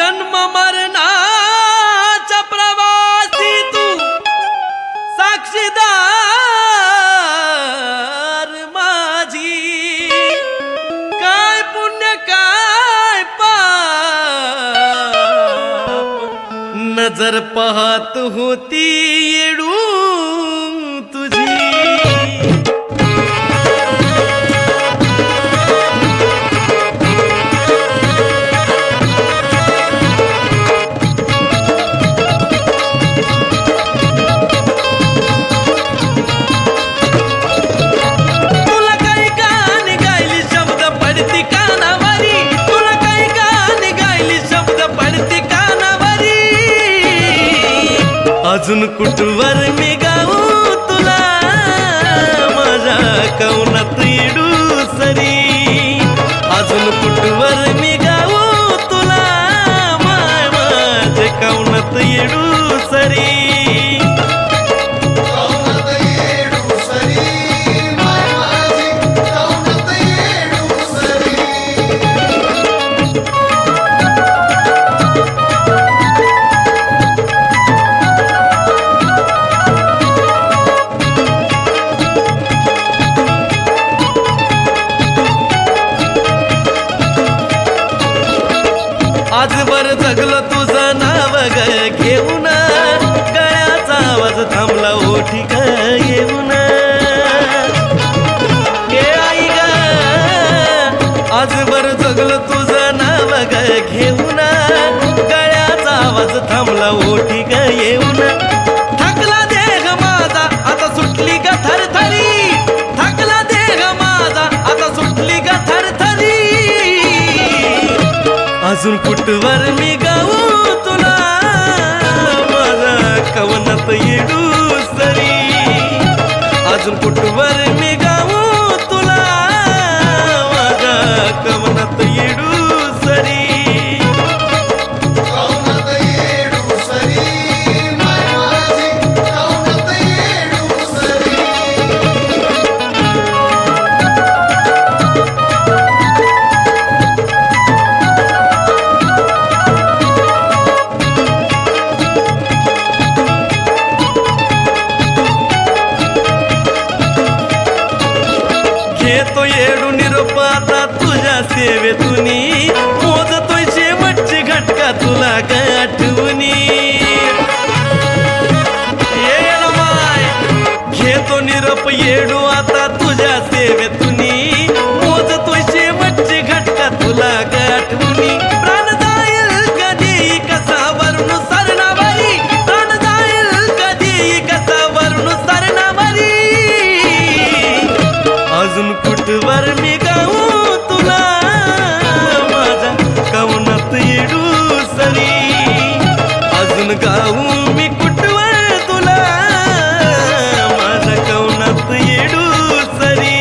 जन्म मरणाच्या प्रवासी तू साक्षीदार माझी। काय पुण्य काय पाप नजर पाहत होती येडू तुझी। अजून कुठवर मी गाऊ तुला माझ्या कवनात येडू सरी। अजून कुठवर मी गाऊ तुला माझ्या कवनात येडू सरी। आजवर जगलो तुझं नाव ग घेऊन, गळ्याचा आवाज थांबला ओठी ग येऊन। हे आई ग आजवर जगलो तुझं नाव ग घेऊन, गळ्याचा आवाज थांबला ओठी ग येऊन। थकला देह माझा आता सुटली ग थरथरी, थकला देह माझा आता सुटली ग थरथरी। अजून कुठवर मी गाऊ तुला माझ्या कवनात येडू सरी। अजून कुठवर मी गाऊ तुला माझ्या कवनात येडू सरी। घेतो येडू निरोप आता तुझ्या सेवेतुनी, मोजतोय शेवटची घटका तुला काय आठवणी। घेतो निरोप येडू आता तुझ्या सेवेतुनी, मोजतोय शेवटची घटका तुला काय आठवणी। प्राण जाईल कधी कसा वरून सरणावरी, प्राण जाईल कधी कसा वरून सरणावरी। अजून कुठवर मी गाऊ तुला माझ्या कवनात येडू सरी। अजून गाऊ मी कुठवर तुला माझ्या कवनात येडू सरी।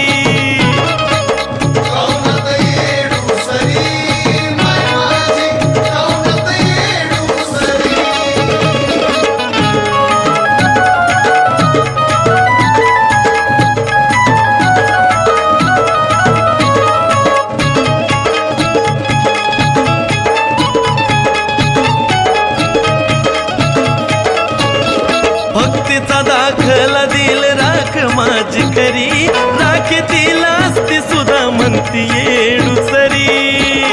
भक्तीचा दाखला दिल राख माझी खरी, राखीतील असती सुद्धा म्हणती येडू सरी।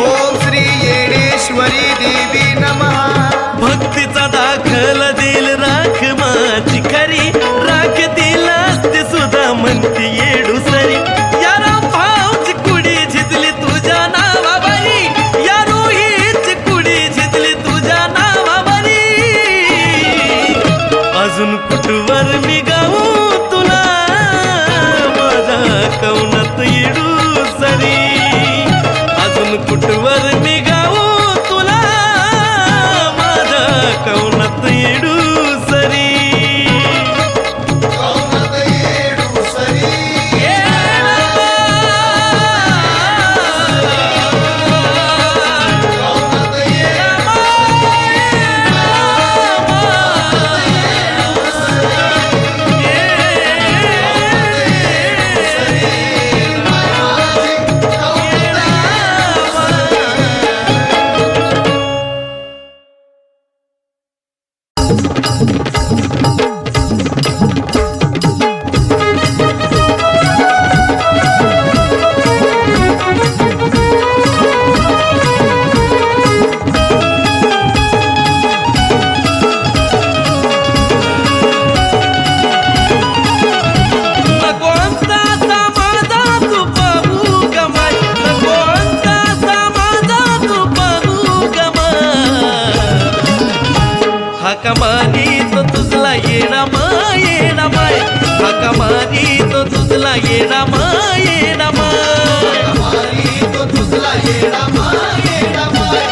ओम श्री येडेश्वरी देवी नमः। भक्तीचा दाखला दिल राख माझी खरी, राखीतील असती सुद्धा म्हणती येडू सरी। या रामभाऊची कुडी झिजली तुझ्या नावावरी, या रोहीची कुडी झिजली तुझ्या नावावरी। अजून कुठवर मी गाऊ तुला माझ्या कवनात येडू सरी। येडा माय येडा माय मारी तो तुझला येडा माय येडा माय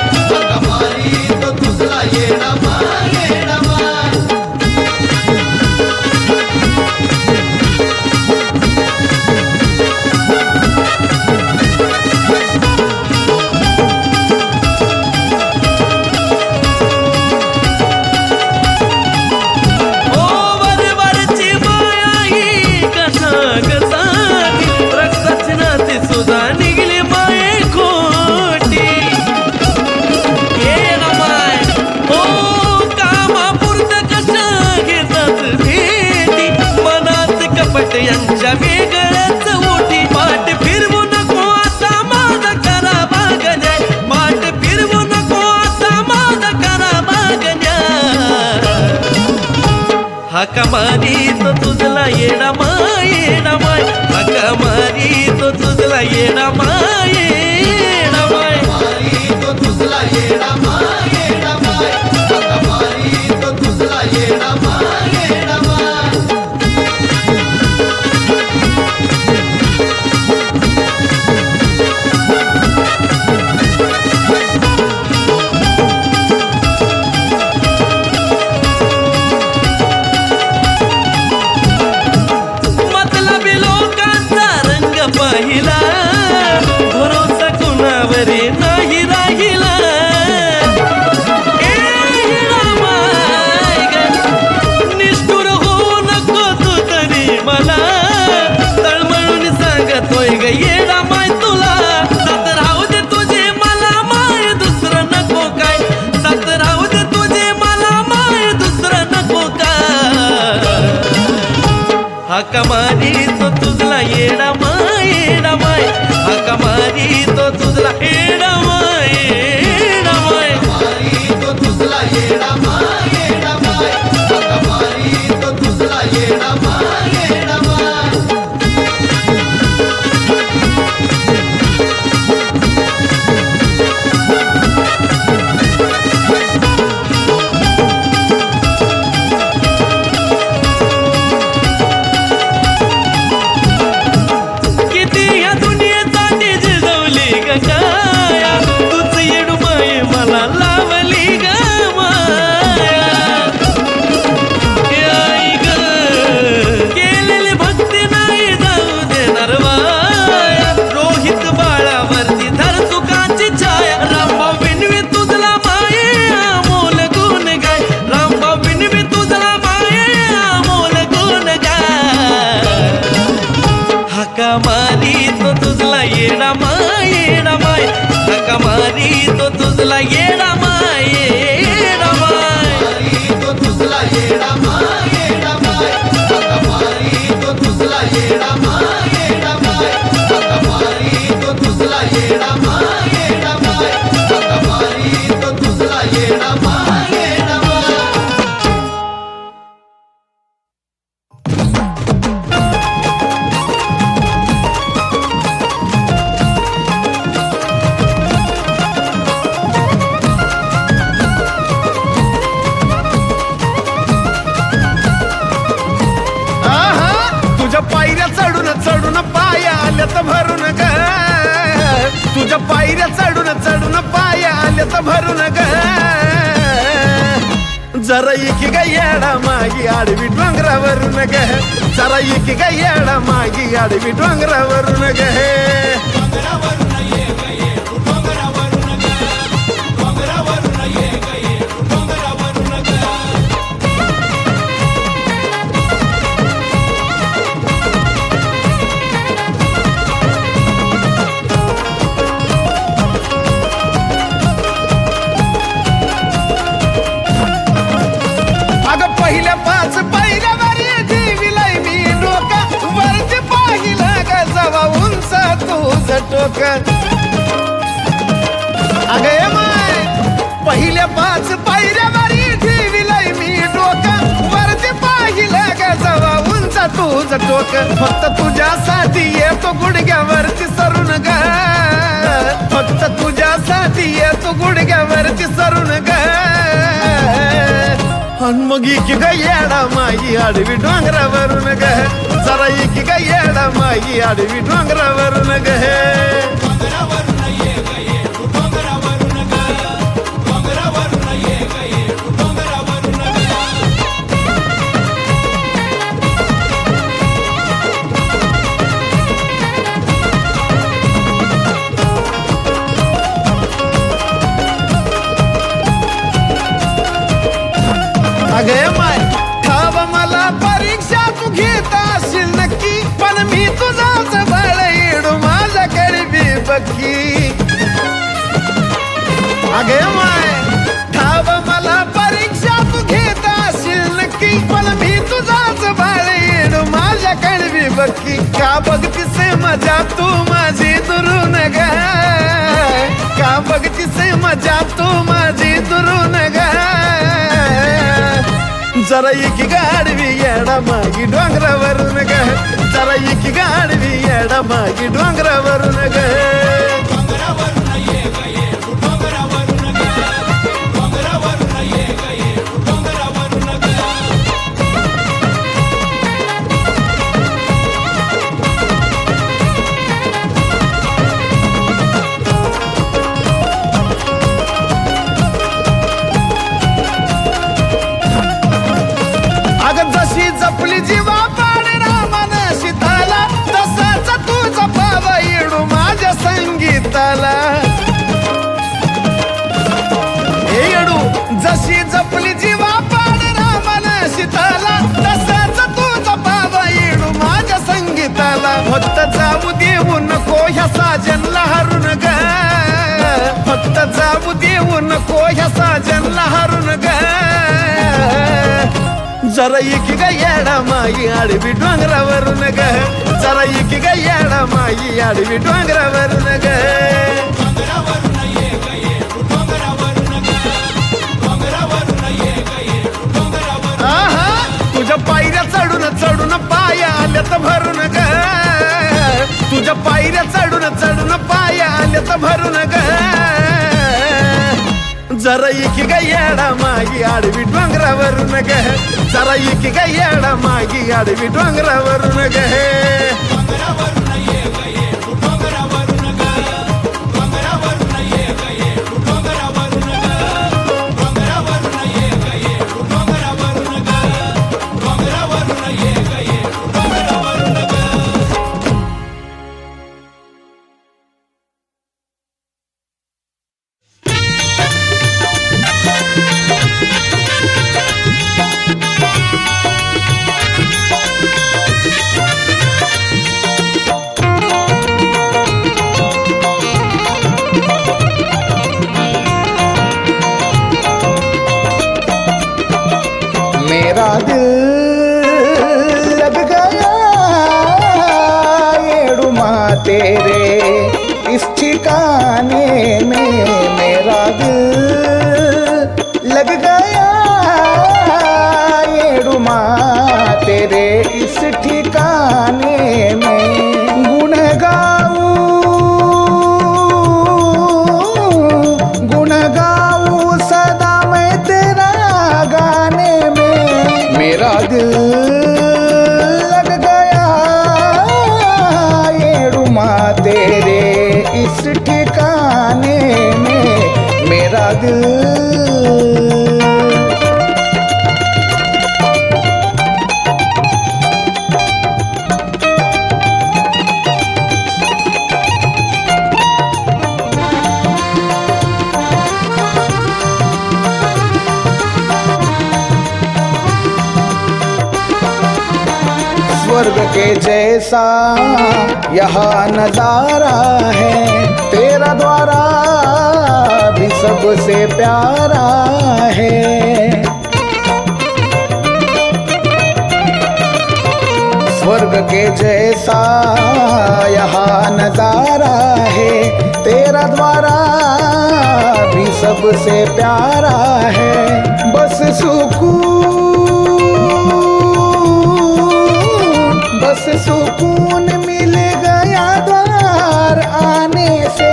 मारी तो तुझला येडा माय येडा माय यांच्या वेगळ्याच ओठी पाठ फिरवू नको आता माझा करा मागण्या पाठ फिरवू नको आता माझा करा मागण्या हाका मारी तो तुझला येडा माय येडा माय हाका मारी तो तुझला येडा माय येडा माय मारी तो तुझला येडा माय येडा माय मारी तो तुझला येडा माय येडा माय मतलबी लोकांचा रंग पाहिला भरोसा कुणावरी नाही राहिला निष्ठुर होऊ नको तू तरी मला तळमळून सांगतोय ग येडा माय तुला सात राहू दे तुझे मला माय दुसरं नको काय सात राहू दे तुझे मला माय दुसरं नको काय हाका मारी तो तुझला येडा माय येडा माय हाका मारी तो तुझला येडा माय येडा माय मारी तो तुझला येडा माय येडा माय मारी तो तुझला येडा माय येडा माय किती या दुनियेसाठी जिजवली ग काया तूच येडू माय मला लावली ग माया हे आई ग केलेली भक्ती नाही जाऊ देणार वाया रोहित बाळावरती धर चुकाची छाया रामभाऊ बिनवी तुझला माये अमोल गुण गाय रामभाऊ बिनवी तुझला माये अमोल गुण गाय हाका मारी तो तुझला येडा माय येडा माय हाका मारी तो तुझला येडा माय येडा माय मारी तो तुझला येडा माय येडा माय मारी तो तुझला येडा माय येडा माय मारी तो तुझला येडा माय येडा माय मारी तो तुझला येडा माय येडा माय तुझ्या पायऱ्या चढून चढून पाया आल्यात भरून ग तुझ्या पायऱ्या चढून चढून पाया आल्यात भरून ग जरा इकी ग येडा मागी आडवी डोंगरावरून ग जरा इकी ग येडा मागी आडवी डोंगरावरून ग अगं पहिल्या पाच पायऱ्यावर जीविलाय मी डोका वरती पाहिलं ग जवा उंच तुझं टोक अगं ये माय पहिल्या पाच पायऱ्यावर जीविलाय मी डोका वरती पाहिलं ग जवा उंच तुझं टोक फक्त तुझ्यासाठी येतो गुडघ्यावरती सरून ग फक्त तुझ्यासाठी येतो गुडघ्यावरती सरून ग अन मग इकी ग येडा माई आडवी डोंगरावरून ग जरा इकी ग येडा माई आडवी डोंगरावरून ग अगे माय ठाव मला परीक्षा तू घेत असेल नक्की पण मी तुझाच बाळ येडू माझ्याकडे बी बक्की अगे माय ठाव मला परीक्षा तू घेत असेल नक्की पण मी तुझाच बाळ येडू माझ्याकडे बी बक्की का बघतीस मजा तू माझी दुरून ग का बघतीस मजा तू माझी दुरून ग जरा एकी गाडवी येडा मागी डोंगरावरून ग जरा एकी गाडवी येडा मागी डोंगरावरून ग जशी जपली जीवा पाड रामान सीताला तसाच तू जपावा येडू माझ्या संगीताला हे येडू जशी जपली जीवा पाड रामान सीताला तसाच तू जपावा येडू माझ्या संगीताला फक्त जाऊ देऊ नको ह्या साजनला हरून ग फक्त जाऊ देऊ नको ह्या साजनला हरून ग जरा एकी ग येडा माई आडवी डोंगरावरून ग जरा एकी ग येडा माई आडवी डोंगरावरून ग आहा तुझ्या पायऱ्या चढून चढून पाया आल्यात भरून ग तुझ्या पायऱ्या चढून चढून पाया आल्यात भरून ग जरा एकी ग येडा मागी आडवी डोंगरावरून ग जरा एकी ग येडा मागी आडवी डोंगरावरून ग मेरा दिल लग गया येडुमा तेरे इस ठिकाने में मेरा दिल लग गया येडुमा तेरे इस ठिकाने में गुण गाऊं सदा मैं तेरा गाने में मेरा दिल लग गया येडुमा तेरे इस ठिकाने में मेरा दिल स्वर्ग के जैसा यहाँ नजारा है तेरा द्वारा भी सबसे प्यारा है स्वर्ग के जैसा यहाँ नजारा है तेरा द्वारा भी सबसे प्यारा है बस सुकून मिल गया द्वार आने से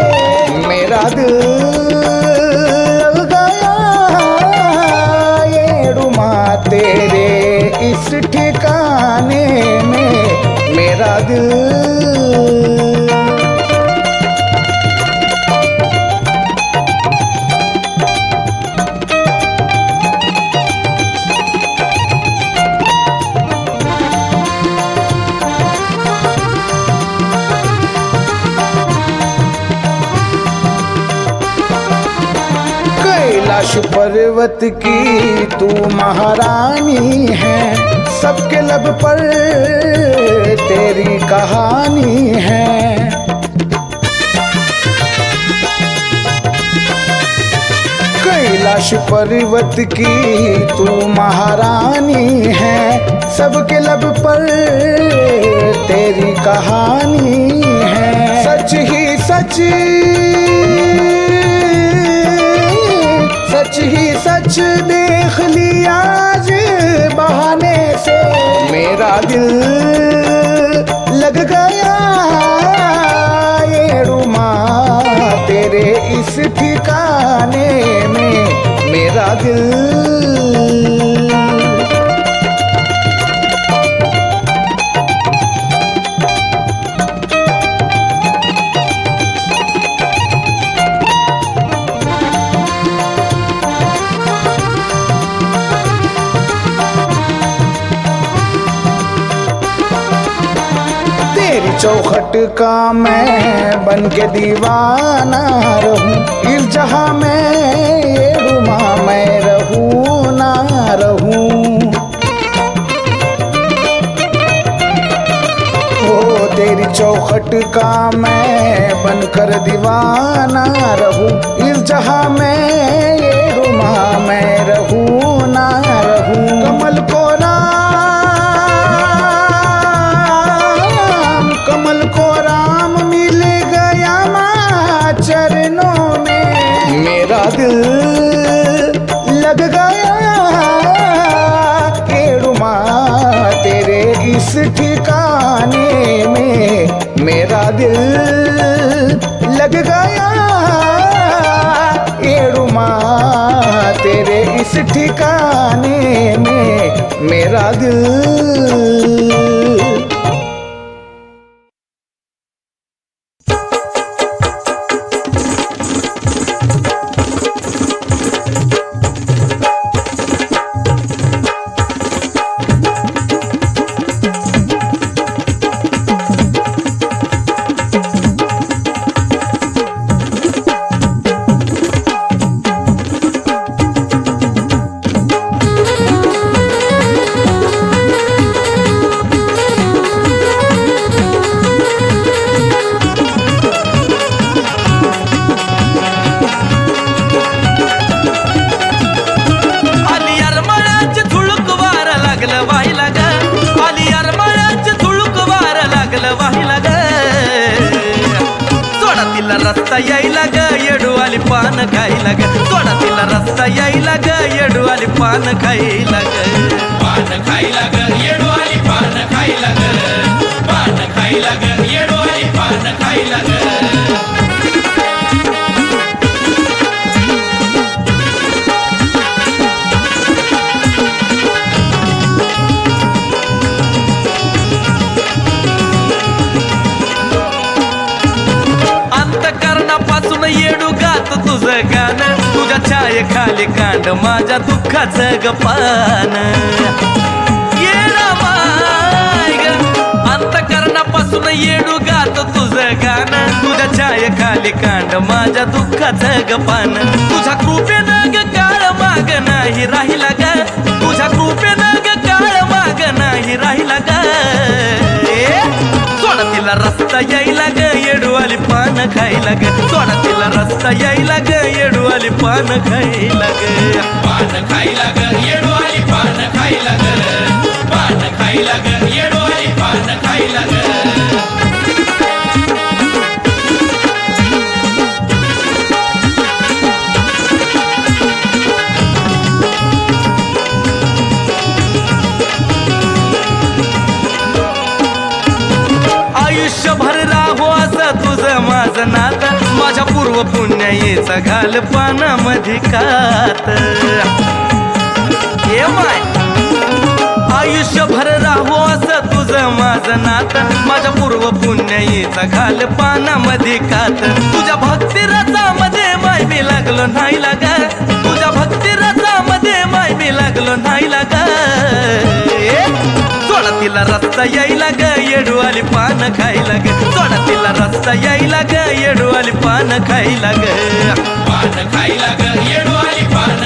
मेरा दिल लग गया येडुमा कैलाश पर्वत की तू महारानी है, सबके लब पर तेरी कहानी है। कैलाश पर्वत की तू महारानी है, सबके लब पर तेरी कहानी है। सच ही सच, सच ही सच देख लिया आज बहाने से, मेरा दिल लग गया ये रुमा तेरे इस ठिकाने में, मेरा दिल। चौखट का मैं बन के दीवाना रहूं, इस जहां में ये रुमा मैं रहूं ना रहूं। ओ तेरी चौखट का मैं बनकर दीवाना रहूं, इस जहां में ये रुमा मैं रहूं ना रहूं। कमल को राम मिल गया माँ चरणों में, मेरा दिल लग गया केड़ुमा तेरे इस ठिकाने में, मेरा दिल लग गया केड़ुमा तेरे इस ठिकाने में, मेरा दिल। रस्ता यायला ग येडूवाली पान खायला ग, सोडा तिला रस्ता यायला ग येडूवाली पान खायला ग, पान खायला ग येडूवाली पान खायला ग, पान खायला ग येडूवाली पान खायला ग। येडू गात तुझं गाणं, तुझ्या छाये खाली कांड माझ्या दुःखाचं ग पान। येडा माय ग अंतकरणापासून येडू गात तुझं गाणं, तुझ्या छाये खाली कांड माझ्या दुःखाचं ग पान। तुझ्या कृपेनं ग काळ माग नाही राहिला ग, तुझ्या कृपेनं ग काळ माग नाही राहिला ग। सोडा तिला रस्ता यायला ग येडूवाली पान खायला ग, सोडा तिला रस्ता यायला ग येडूवाली पान खायला ग, पान खायला ग येडूवाली पान खायला ग, पान खायला ग येडूवाली पान खायला ग। आयुष्यभर राहो असं तुझं माझं नातं, माझ्या पूर्व पुण्याईचा घाल पानामध्ये कात। ये माय आयुष्यभर राहो असं तुझं माझं नातं, माझ्या पूर्व पुण्याईचा घाल पानामध्ये कात। तुझ्या भक्ती रसामध्ये माय मी लागलो नाही लाग, तुझ्या भक्ती रसामध्ये माय मी लागलो नाही लाग। सोडा तिला रस्ता यायला ग येडूवाली पान खायला ग, सोडा तिला रस्ता यायला ग येडूवाली पान खायला ग, पान खायला ग येडूवाली पान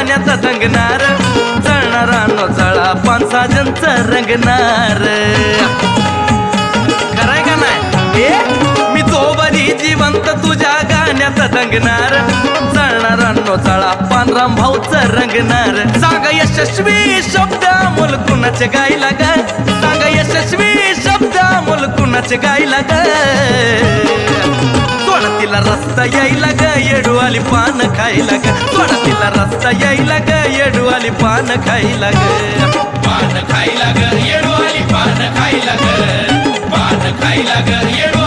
गाण्यात दंगणार जळणारा नो जळा पानसाजनचा रंगणार खरंय का नाही मी जोबरी जिवंत तुझ्या गाण्यात दंगणार जळणारा नो जळा पानराम भाऊचा रंगणार सांग यशस्वी शब्द अमोल कुणाचे गायला ग सांग यशस्वी शब्द अमोल कुणाचे गायला ग सोडा तिला रस्ता यायला ग येडू आली पान खायला ग सोडा तिला रस्ता यायला ग येडू आली पान खायला ग पान खायला ग येडू आली पान खायला ग पान खायला ग येडू